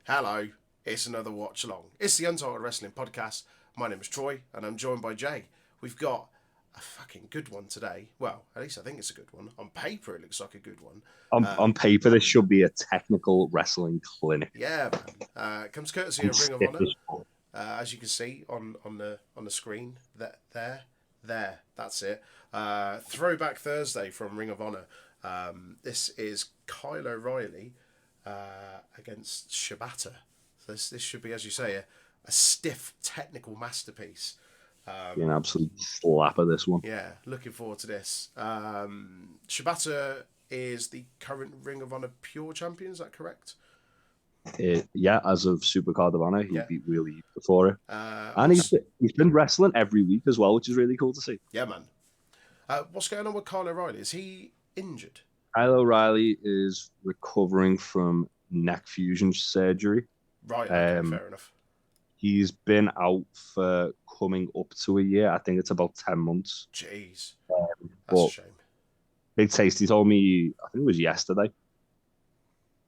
Hello, it's another watch along. It's the Untitled Wrestling Podcast. My name is Troy, and I'm joined by Jay. We've got a fucking good one today. Well, at least I think it's a good one. On paper, it looks like a good one. On paper, this should be a technical wrestling clinic. Yeah, man. It comes courtesy of Ring of Honor, as you can see on the screen. There, that's it. Throwback Thursday from Ring of Honor. This is Kyle O'Reilly against Shibata. So this should be, as you say, a stiff technical masterpiece. An absolute slapper, this one. Yeah, looking forward to this. Shibata is the current Ring of Honor Pure Champion, is that correct? Yeah, as of Supercard of Honor, he beat Wheelie before it. And he's been wrestling every week as well, which is really cool to see. Yeah, man. What's going on with Kyle O'Reilly? Is he injured? Kyle O'Reilly is recovering from neck fusion surgery. Right, okay, fair enough. He's been out for coming up to a year. I think it's about 10 months. Jeez. That's a shame. Big Tasty told me, I think it was yesterday.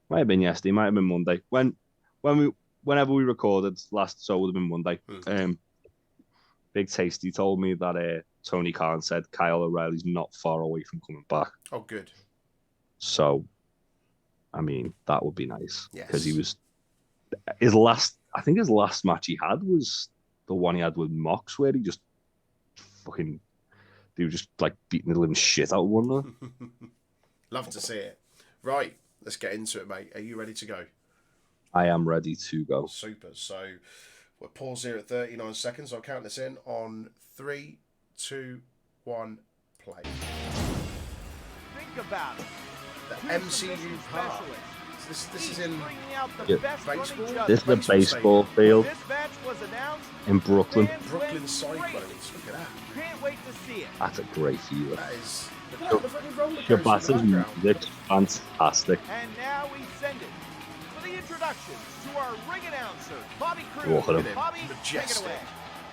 Might have been yesterday, might have been Monday. Whenever we recorded last, so it would have been Monday. Big Tasty told me that Tony Khan said Kyle O'Reilly's not far away from coming back. Oh, good. So, I mean, that would be nice. Yes. Because he was his last match he had was the one he had with Mox, where he just they were just like beating the living shit out of one another. Love to see it. Right, let's get into it, mate. Are you ready to go? I am ready to go. Super. So we'll pause here at 39 seconds. I'll count this in on 3, 2, 1, play. Think about it. The MCU part. This is in baseball. This is a baseball field in Brooklyn. Brooklyn Cyclones. Look at that. Can't wait to see it. That's a great field. That is. Shibata's music's fantastic. And now we send it for the introduction to our ring announcer, Bobby Cruz. Look at him. Bobby, Majestic. take it away.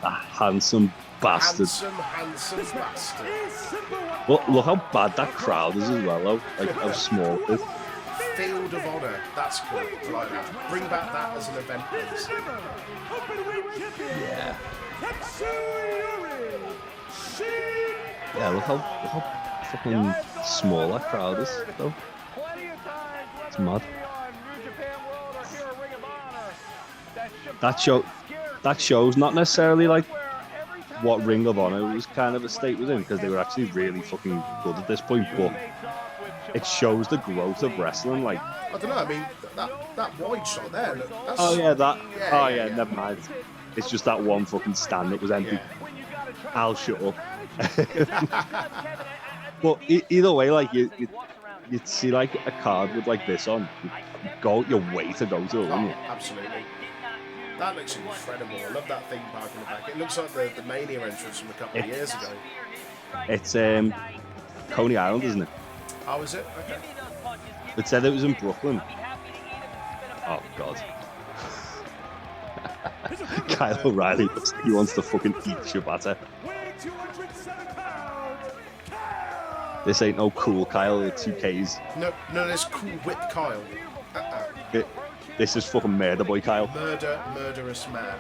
A handsome bastard. Handsome bastard. Look how bad that crowd is as well, though. Like how small it is. Field of Honor. That's cool. I like that. Bring back that as an event, please. Yeah. Yeah, look how fucking small that crowd is, though. It's mad. That shows not necessarily like what Ring of Honor was kind of a state was in, because they were actually really fucking good at this point, but it shows the growth of wrestling. Like, I don't know. I mean, that wide shot there. That's... Never mind. It's just that one fucking stand that was empty. Yeah. I'll shut up. But either way, like you'd see like a card with like this on, you go out your way to go to it, wouldn't you? Absolutely. That looks incredible. I love that theme park in the back. It looks like the Mania entrance from a couple of years ago. It's Coney Island, isn't it? Oh, is it? Okay. It said it was in Brooklyn. Oh God. Kyle O'Reilly looks like he wants to fucking eat Shibata. This ain't no cool Kyle at 2Ks. No, this cool whip Kyle. This is fucking murder boy Kyle. Murderous man.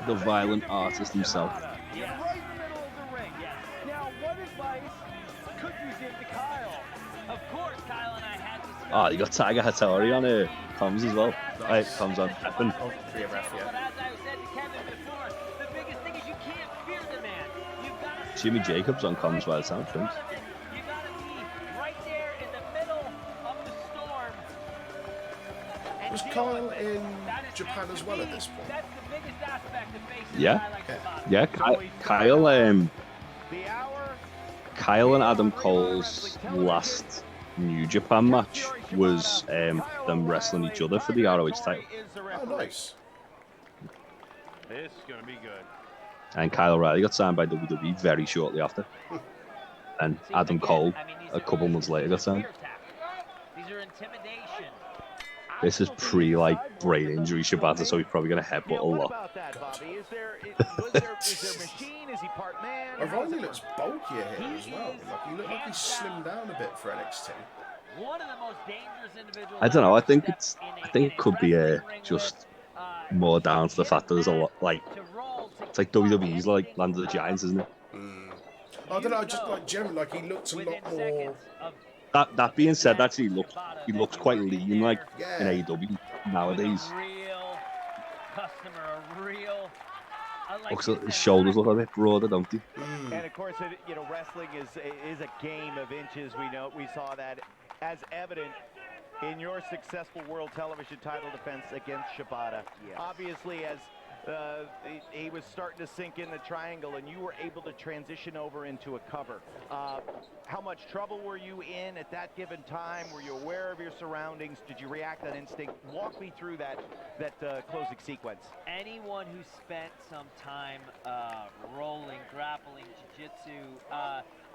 The violent artist himself. Oh, you got Tiger Hattori on comms as well. Nice. Comms on Evan. Oh, be a ref, yeah. Jimmy Jacobs on comms by the sound things. Was Kyle in Japan as well at this point? Yeah. Kyle and Adam Cole's last New Japan match was them wrestling each other for the ROH title. Oh, nice. This is gonna be good. And Kyle O'Reilly got signed by WWE very shortly after. And Adam Cole, a couple months later, got signed. This is like brain injury Shibata, so he's probably going to headbutt a lot. O'Reilly looks bulkier here as well. Like, he looks like he's slimmed down a bit for NXT. One of the most dangerous individuals. I don't know. I think it could be just more down to the fact that there's a lot like it's like WWE's like Land of the Giants, isn't it? I don't know. Just like generally, like he looked a lot more. That being said, actually, he looks quite lean, like in Yeah. AEW nowadays. Real customer, a real. Looks like his shoulders look a bit broader, don't they? And of course, wrestling is a game of inches. We saw that as evident in your successful world television title defense against Shibata. Yes. Obviously, as he was starting to sink in the triangle and you were able to transition over into a cover. How much trouble were you in at that given time? Were you aware of your surroundings? Did you react on instinct? Walk me through that closing sequence. Anyone who spent some time rolling, grappling, jiu-jitsu,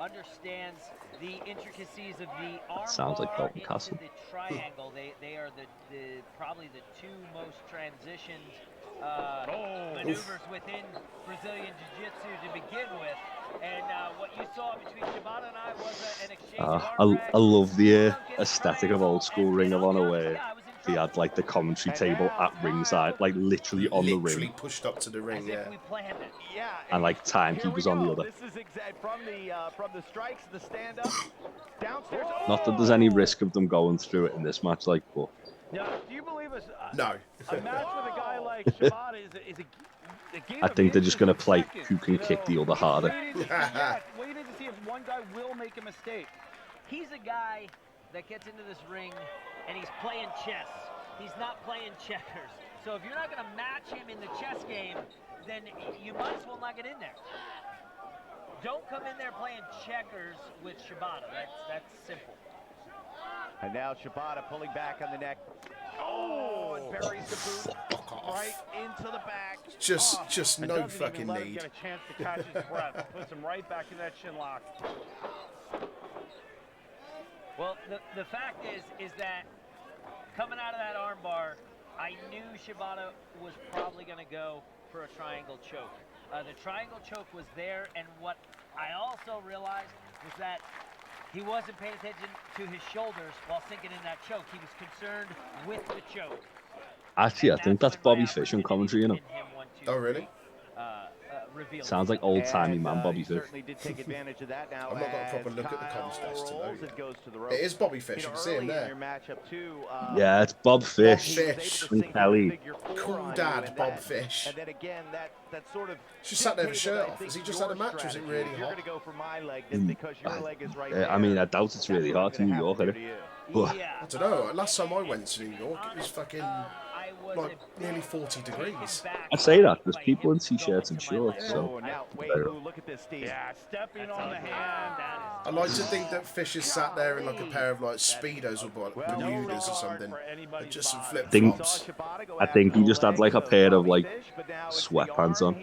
understands the intricacies of the arm sounds like bar Dalton Castle. into the triangle. They are probably the two most transitioned maneuvers within Brazilian Jiu-Jitsu to begin with. And what you saw between Shibata and I was an exchange of arm I love the aesthetic of old school Ring of Honor where he had like the commentary table at ringside, like literally on the ring. Literally pushed up to the ring, yeah. And like timekeepers on the other. This is from the strikes, the stand-up, downstairs. Not that there's any risk of them going through it in this match, like, but. Now, do you believe No. a match with a guy like Shibata is a game I think they're just going to play seconds, who can kick the other harder. Waiting to see if one guy will make a mistake. He's a guy that gets into this ring and he's playing chess. He's not playing checkers. So if you're not going to match him in the chess game, then you might as well not get in there. Don't come in there playing checkers with Shibata. That's simple. And now Shibata pulling back on the neck. Oh, and buries the boot right into the back. Just no fucking let him need. get a chance to catch his breath. Puts him right back in that shin lock. Well, the fact is that coming out of that armbar, I knew Shibata was probably going to go for a triangle choke. The triangle choke was there, and what I also realized was that he wasn't paying attention to his shoulders while sinking in that choke. He was concerned with the choke. Actually, I think that's Bobby Fish on commentary, you know. Oh, really? Sounds like old-timey man Bobby Fish. Certainly did take advantage of that now. I've not got a proper look at the comms desk to know. It goes to the It is Bobby Fish, you can see him there. Yeah, it's Bob Fish. Fish. And Kelly. Cool dad, Bob Fish. And then again, that sort of just sat there with a shirt off. Has he just had a match, or is it really hot? You're going to go for my leg because your leg is right there. I mean, I doubt it's really hot in New York, is it? But I don't know. Last time I went to New York, it was fucking like nearly 40 degrees. I say that there's people in t-shirts and shorts, so. Now, wait, look at this, Steve. Yeah, stepping on the hand. I like to think that Fish is sat there in like a pair of like Speedos or like Bermudas or something, and just some flip flops. I think he just had like a pair of like sweatpants on.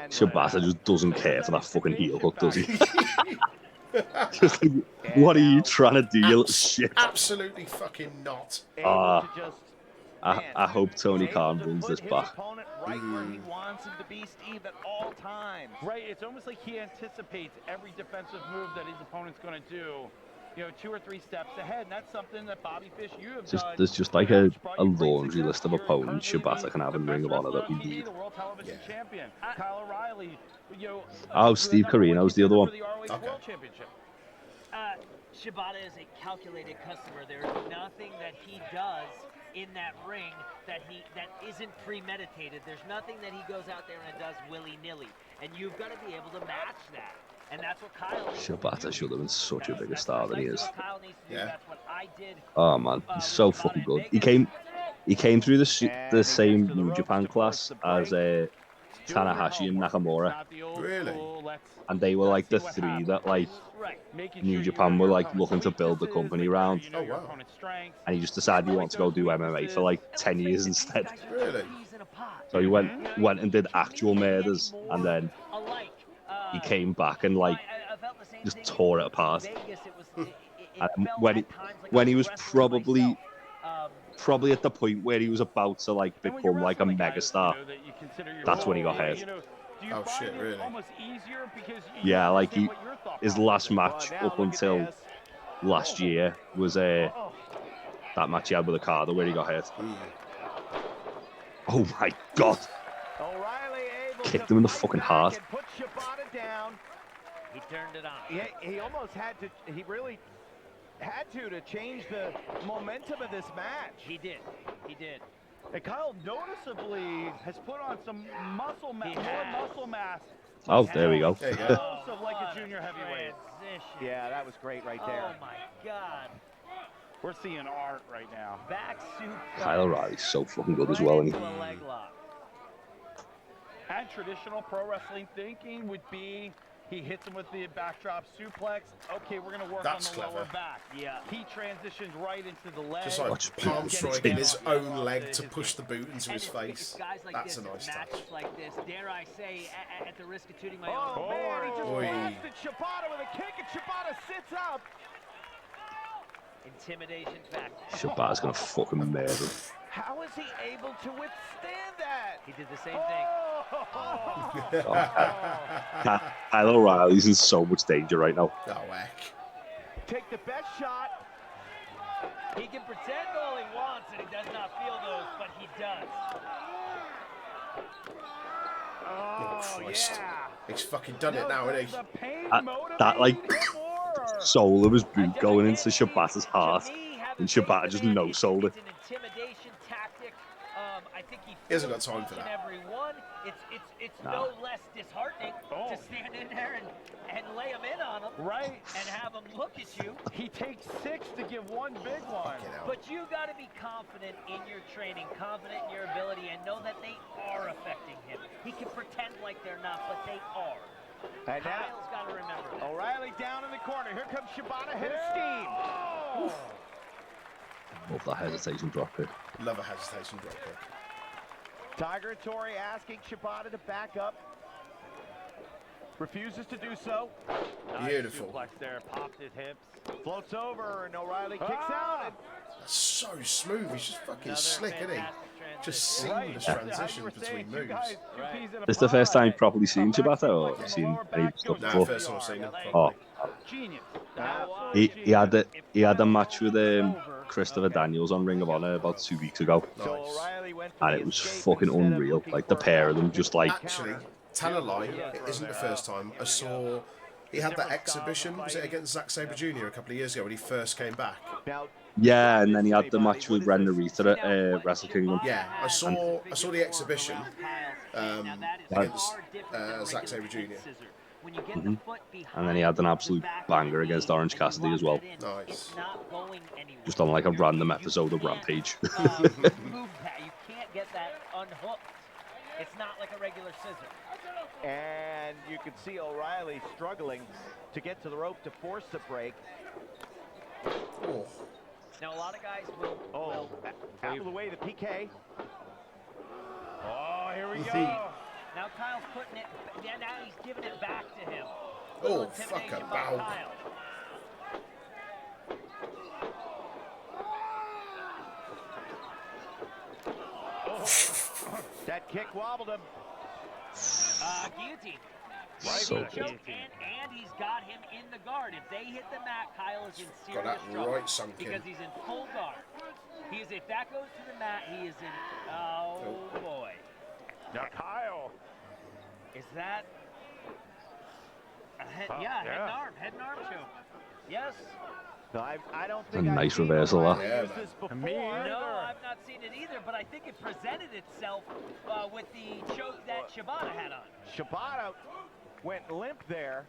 Shibata just doesn't care for that fucking heel hook, does he? Just like, what are you trying to do, you little shit? Absolutely fucking not. I hope Tony Khan brings this back. Right where he wants him to be, Steve, at all times. Right, it's almost like he anticipates every defensive move that his opponent's going to do, you know, 2 or 3 steps ahead, and that's something that Bobby Fish, you have done. There's just like a laundry list of opponents Shibata can have in Ring of Honor that we need. The World Television Champion, Kyle O'Reilly, you know, oh, Steve Carino's the other one. Shibata is a calculated customer. There's nothing that he does in that ring that isn't premeditated. There's nothing that he goes out there and does willy-nilly. And you've got to be able to match that. And that's what Kyle needs to do. Shibata should have been such a bigger star than he is. Yeah. That's what I did. Oh man, he's so fucking good. He came through the same New Japan class as Tanahashi and Nakamura. Really? And they were like the 3 that like New Japan were like looking to build the company around. Oh wow. And he just decided he wanted to go do MMA for like 10 years instead. Really? So he went and did actual murders, and then he came back and like just tore it apart. And when he was probably at the point where he was about to like become like a megastar, that's when he got hurt. Oh shit, really? Yeah, like his last match up until last year was that match he had with Okada where he got hurt. Oh my God! O'Reilly able Kicked to him in the fight fucking back heart. and put Shibata down. He turned it on. He almost had to. He really had to change the momentum of this match. He did. He did. And Kyle noticeably has put on some muscle mass, more muscle mass. Oh, there we go. There you go. Explosive like a junior heavyweight. Transition. Yeah, that was great right there. Oh my God. We're seeing art right now. Back suplex. Kyle O'Reilly's so fucking good as Right well. into a leg lock. And traditional pro wrestling thinking would be he hits him with the backdrop suplex. Okay, we're going to work That's on the lower clever. back. Yeah. He transitions right into the leg. Just like Watch palm it. striking his Yeah. own leg to push the boot into his And face. it's guys like That's this, a nice matches touch. like this, dare I say, at the risk of tooting my Oh, own man, he just Oi. blasted Shibata with a kick, and Shibata sits up. intimidation factor. Shibata's gonna fucking murder him. How is he able to withstand that? He did the same thing. Kyle O'Reilly's in so much danger right now. Oh, heck. Take the best shot. He can pretend all he wants and he does not feel those, but he does. Oh, Christ. yeah. He's fucking done it now, isn't he? The pain That like motivated him more. soul of his boot going into Shibata's heart, and Shibata just no-sold it. It's an intimidation tactic. I think he hasn't got time for each and that. every one. It's Nah. no less disheartening Oh. to stand in there and lay him in on him Right. and have him look at you. He takes 6 to give one big one. Fucking hell. But you got to be confident in your training, confident in your ability, and know that they are affecting him. He can pretend like they're not, but they are. And now Kyle's got to remember that. O'Reilly down in the corner. Here comes Shibata, head of steam. Oh. Love that hesitation drop kick. Love a hesitation drop kick. Tiger Tori asking Shibata to back up. Refuses to do so. Beautiful. Nice suplex there, popped his hips. Floats over, and O'Reilly kicks out. And That's so smooth. He's just fucking Another slick, isn't he? fantastic transition. Just Right, seamless that's how you transitions were between saying, two guys, moves. two Right. peas in a This is the first time pod. you've properly seen Come back Shibata, or suplex on the seen lower any back, stuff goes Nah, before? first time I've seen it. Oh, Genius. he had a match with Christopher Daniels on Ring of Honor about 2 weeks ago, so Nice. O'Reilly went for and the it was escape fucking instead of unreal. looking Like the for a pair of them just like Actually, tell a lie, it isn't the first time. I saw he had that exhibition, was it against Zack Sabre Jr. a couple of years ago when he first came back? Now, yeah, and then he had the match with Ren Narita at Wrestle Kingdom. Yeah, I saw the exhibition against Zack Sabre Jr. And then he had an absolute banger against Orange Cassidy as well. Nice. Just on like a random episode of Rampage. Move that. You can't get that unhooked. It's not like a regular scissor. and you can see O'Reilly struggling to get to the rope to force the break. Oh, Now a lot of guys will. Out of the way, the PK. Oh, here we go. Now Kyle's putting it. Now he's giving it back to him. oh, fuck a bow. Kyle. That kick wobbled him. Guillotine. So Choke, good. and he's got him in the guard. If they hit the mat, Kyle is in serious Got that trouble right sunk in. because he's in full guard. He is. If that goes to the mat, he is in. Oh boy, Now Kyle. is that? A head, Oh, yeah, yeah. head and arm choke. Yes. No, I don't A think I've nice seen reversal, O'Reilly that. use Yeah, this before. Me either. No, I've not seen it either, but I think it presented itself with the choke that Shibata had on. Shibata went limp there.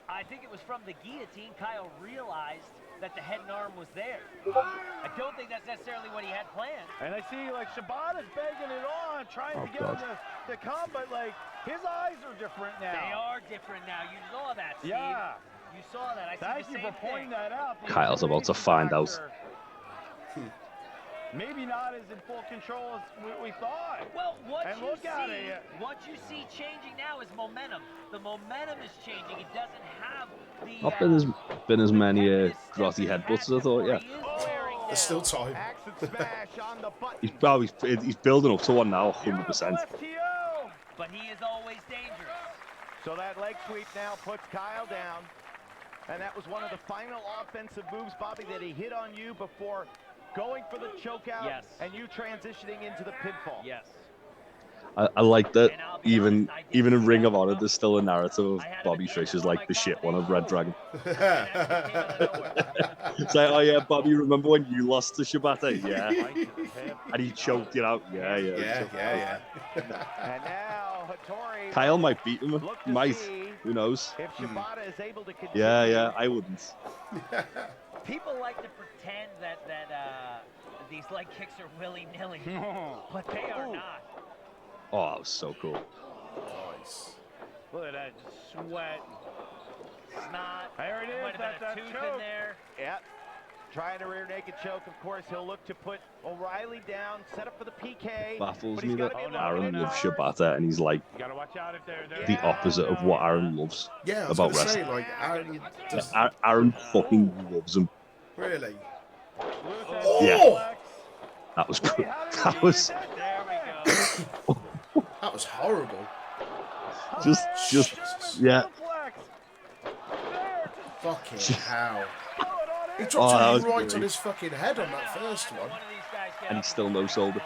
I think it was from the guillotine. Kyle realized that the head and arm was there. I don't think that's necessarily what he had planned. And I see like Shibata's begging it on, trying Oh, to get him to come, but like his eyes are different now. They are different now. You saw that, Steve. Yeah. You saw that. I Thank see you the for same pointing thing. that out. The Kyle's about to find out. factor. Maybe not as in full control as we thought. Well, what And you look at see, it. what you see changing now is momentum. The momentum is changing. He doesn't have the. Not been as many grotty headbutts as I thought. Yeah, There's still time. Axe and smash on the button. he's building up to one now, 100%. But he is always dangerous. So that leg sweep now puts Kyle down. And that was one of the final offensive moves, Bobby, that he hit on you before going for the chokeout. Yes. And you transitioning into the pinfall. Yes. I like that And I'll be even honest, I didn't even in see Ring that of one Honor, coming. there's still a narrative of I had him Bobby in Fish is for like my the shit one of Red Dragon. And that just came out of nowhere. It's like, oh yeah, Bobby, remember when you lost to Shibata? Yeah. Right to the hip. And he choked you out. Yeah. Yeah. And now Hattori Kyle might beat him. look to Might. see Who knows? if Shibata is able to continue. Yeah, I wouldn't. People like to pretend that these leg kicks are willy-nilly, but they are not. Oh, that was so cool. Nice. Look at that, just sweat. Snot. There it is, Might have been that a tooth choke. in there. Yep. Trying a rear naked choke, of course. He'll look to put O'Reilly down, set up for the PK. Baffles but he's me that gotta be Aaron looking at loves ours. Shibata, and he's like You gotta watch out if they're the opposite of what Aaron loves Yeah, I was about going to say, wrestling. like, Aaron does... Aaron fucking loves him. Really? Yeah. Oh! That was cool. Wait, That was There we go. That was horrible. just yeah. Fucking hell. He Oh, dropped that him was right great. on his fucking head on that first one. One of these guys get And up he's still no and sold it.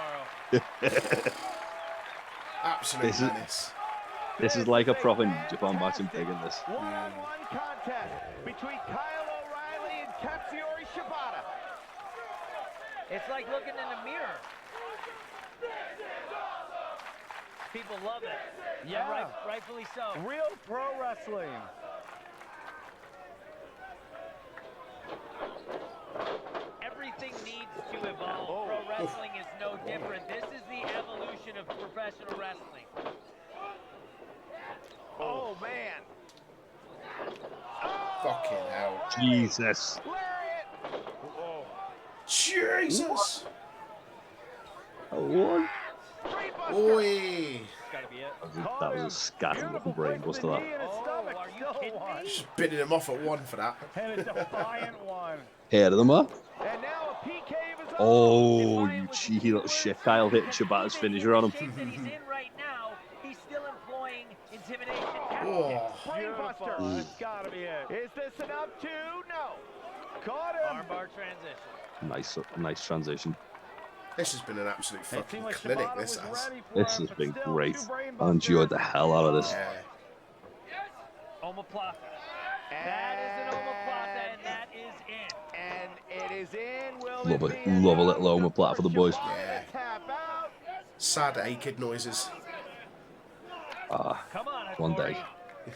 tomorrow. Absolute This is- menace. This is like a proper New Japan match. I'm digging this. One-on-one contest between Kyle O'Reilly and Katsuyori Shibata. It's like looking in a mirror. People love it. Yeah. And rightfully so. Real pro wrestling. Everything needs to evolve. Pro wrestling is no different. This is the evolution of professional wrestling. Oh, man. Fucking hell. Jesus. Lariat. Jesus! One. Oi! Gotta be it. That was a scattered looking brain buster. That. Oh, are you kidding me? Just bidding him off at one for that. And a defiant one. Heard of them, huh? And now a PK of his own. Oh, you cheeky little shit. Kyle hitting Shibata's finisher on him. The shape that he's in right now, he's still employing intimidation. Oh. Brainbuster. Beautiful. That's gotta be it. Is this enough to? No. Caught him. Armbar transition. Nice transition. This has been an absolute It fucking seemed like clinic, Shibata this was has. ready for This him, has but been still great. two brain I enjoyed the busters. hell out of this. Yeah. Omoplata. That is an omoplata, and that is in. And it is in. Will Love it it. be Love a enough little omoplata for the boys. Yeah. Tap out. Sad aching noises. Ah, Come on, one Hattori. day.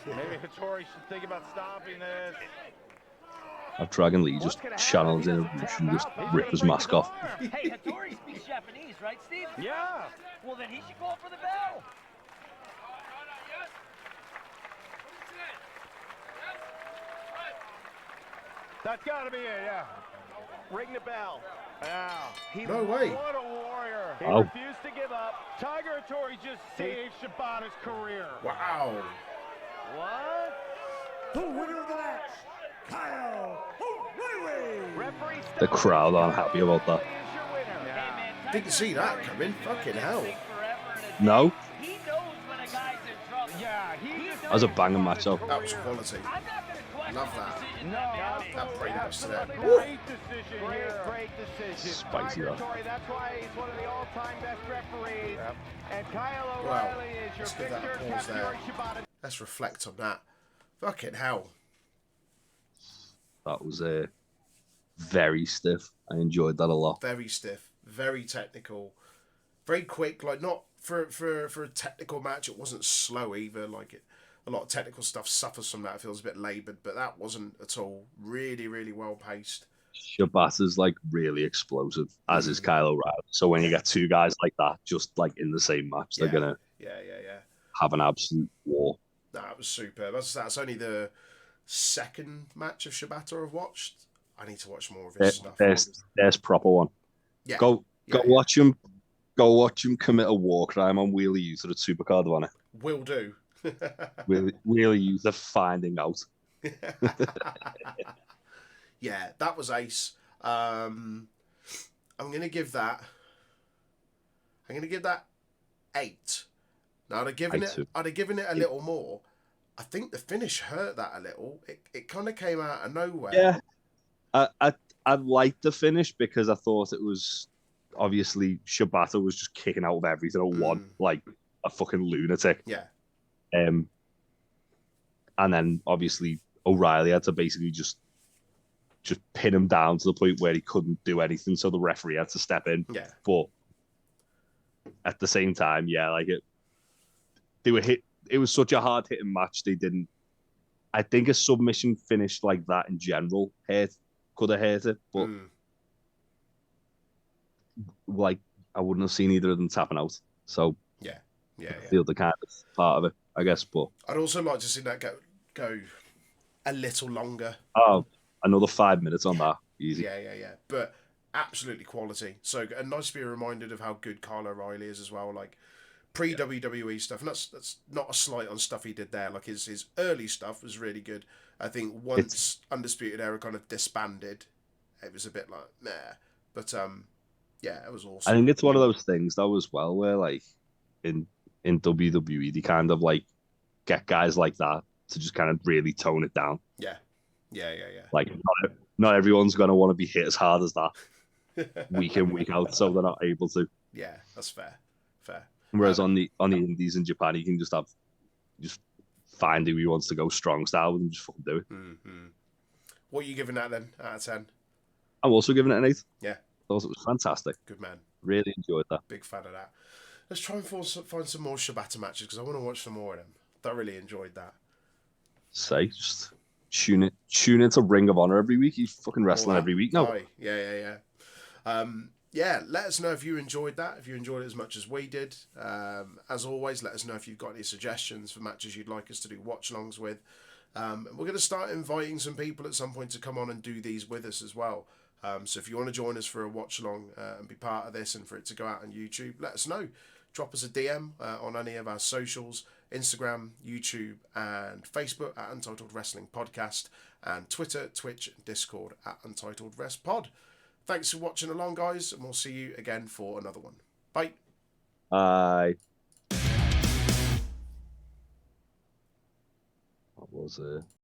Maybe Hattori should think about stopping this. Dragon Lee just channels in and just rip his mask off. Hey, Hattori speaks Japanese, right, Steve? Yeah. Well, then he should call for the bell. That's gotta be it, yeah. Ring the bell. Yeah. No way. What a warrior. He Oh. refused to give up. Tiger Hattori just saved Shibata's career. Wow. What? The winner of the match, Kyle O'Reilly. Referee The crowd aren't happy about that. is your winner. Hey, man, Tiger Didn't see that Hattori's coming. been doing Fucking this hell. thing forever and a No? day. He knows when a guy's in trouble. Yeah, he just That was a banging match, though. That was quality. I'm not going to question Love the that. decision No, that they made. That brain buster there. great decision Great, here. great decision. Spicy, Tiger though. Hattori, that's why he's one of the all-time best referees. And Kyle Wow. O'Reilly is your Let's give that a victor. pause there. Katsuyori Shibata. Let's reflect on that. Fucking hell. That was very stiff. I enjoyed that a lot. Very stiff. Very technical. Very quick. Like, not for a technical match, it wasn't slow either. Like, a lot of technical stuff suffers from that. It feels a bit laboured, but that wasn't at all. Really, really well paced. Shibata's like really explosive, as is Kyle O'Reilly. So when you get two guys like that, just like in the same match, they're gonna Yeah. have an absolute war. That was superb. That's only the second match of Shibata I've watched. I need to watch more of his stuff. There's proper one. Yeah. Go Yeah. watch him. Go watch him commit a war crime on Wheeler Youth at Supercard of Honor. Will do. Wheeler Youth are finding out. Yeah, that was ace. I'm gonna give that 8. Now I'd have given Eight too. it a little more. I think the finish hurt that a little. It kind of came out of nowhere. Yeah, I liked the finish because I thought it was obviously Shibata was just kicking out of everything at one like a fucking lunatic. Yeah. And then obviously O'Reilly had to basically just pin him down to the point where he couldn't do anything, so the referee had to step in. Yeah. But at the same time, yeah, like they were hit. It was such a hard hitting match. They didn't. I think a submission finish like that in general could have hurt it, but like I wouldn't have seen either of them tapping out. So yeah, I feel the kind of part of it, I guess. But I'd also like to see that go a little longer. Oh, another 5 minutes on that, easy. Yeah. But absolutely quality. So and nice to be reminded of how good Kyle O'Reilly is as well. Like pre-WWE stuff, and that's not a slight on stuff he did there. Like his early stuff was really good. I think once Undisputed Era kind of disbanded, it was a bit like meh. But yeah, it was awesome. I think it's one of those things though as well, where like in WWE they kind of like get guys like that to just kind of really tone it down. Yeah. Like not everyone's gonna want to be hit as hard as that week in week out, so they're not able to. Yeah, that's fair. Whereas on the indies in Japan, you can just find who he wants to go strong style and just fucking do it. Mm-hmm. What are you giving that then out of 10? I'm also giving it an 8. Yeah. Thought it was fantastic. Good man. Really enjoyed that. Big fan of that. Let's try and find some more Shibata matches because I want to watch some more of them. I really enjoyed that. Just tune into Ring of Honor every week. He's fucking wrestling every week now. Yeah. Yeah, let us know if you enjoyed that, if you enjoyed it as much as we did. As always, let us know if you've got any suggestions for matches you'd like us to do watch-alongs with. We're going to start inviting some people at some point to come on and do these with us as well. So if you want to join us for a watch-along and be part of this and for it to go out on YouTube, let us know. Drop us a DM on any of our socials, Instagram, YouTube, and Facebook at Untitled Wrestling Podcast, and Twitter, Twitch, and Discord at Untitled Rest Pod. Thanks for watching along, guys, and we'll see you again for another one. Bye. Bye. What was it?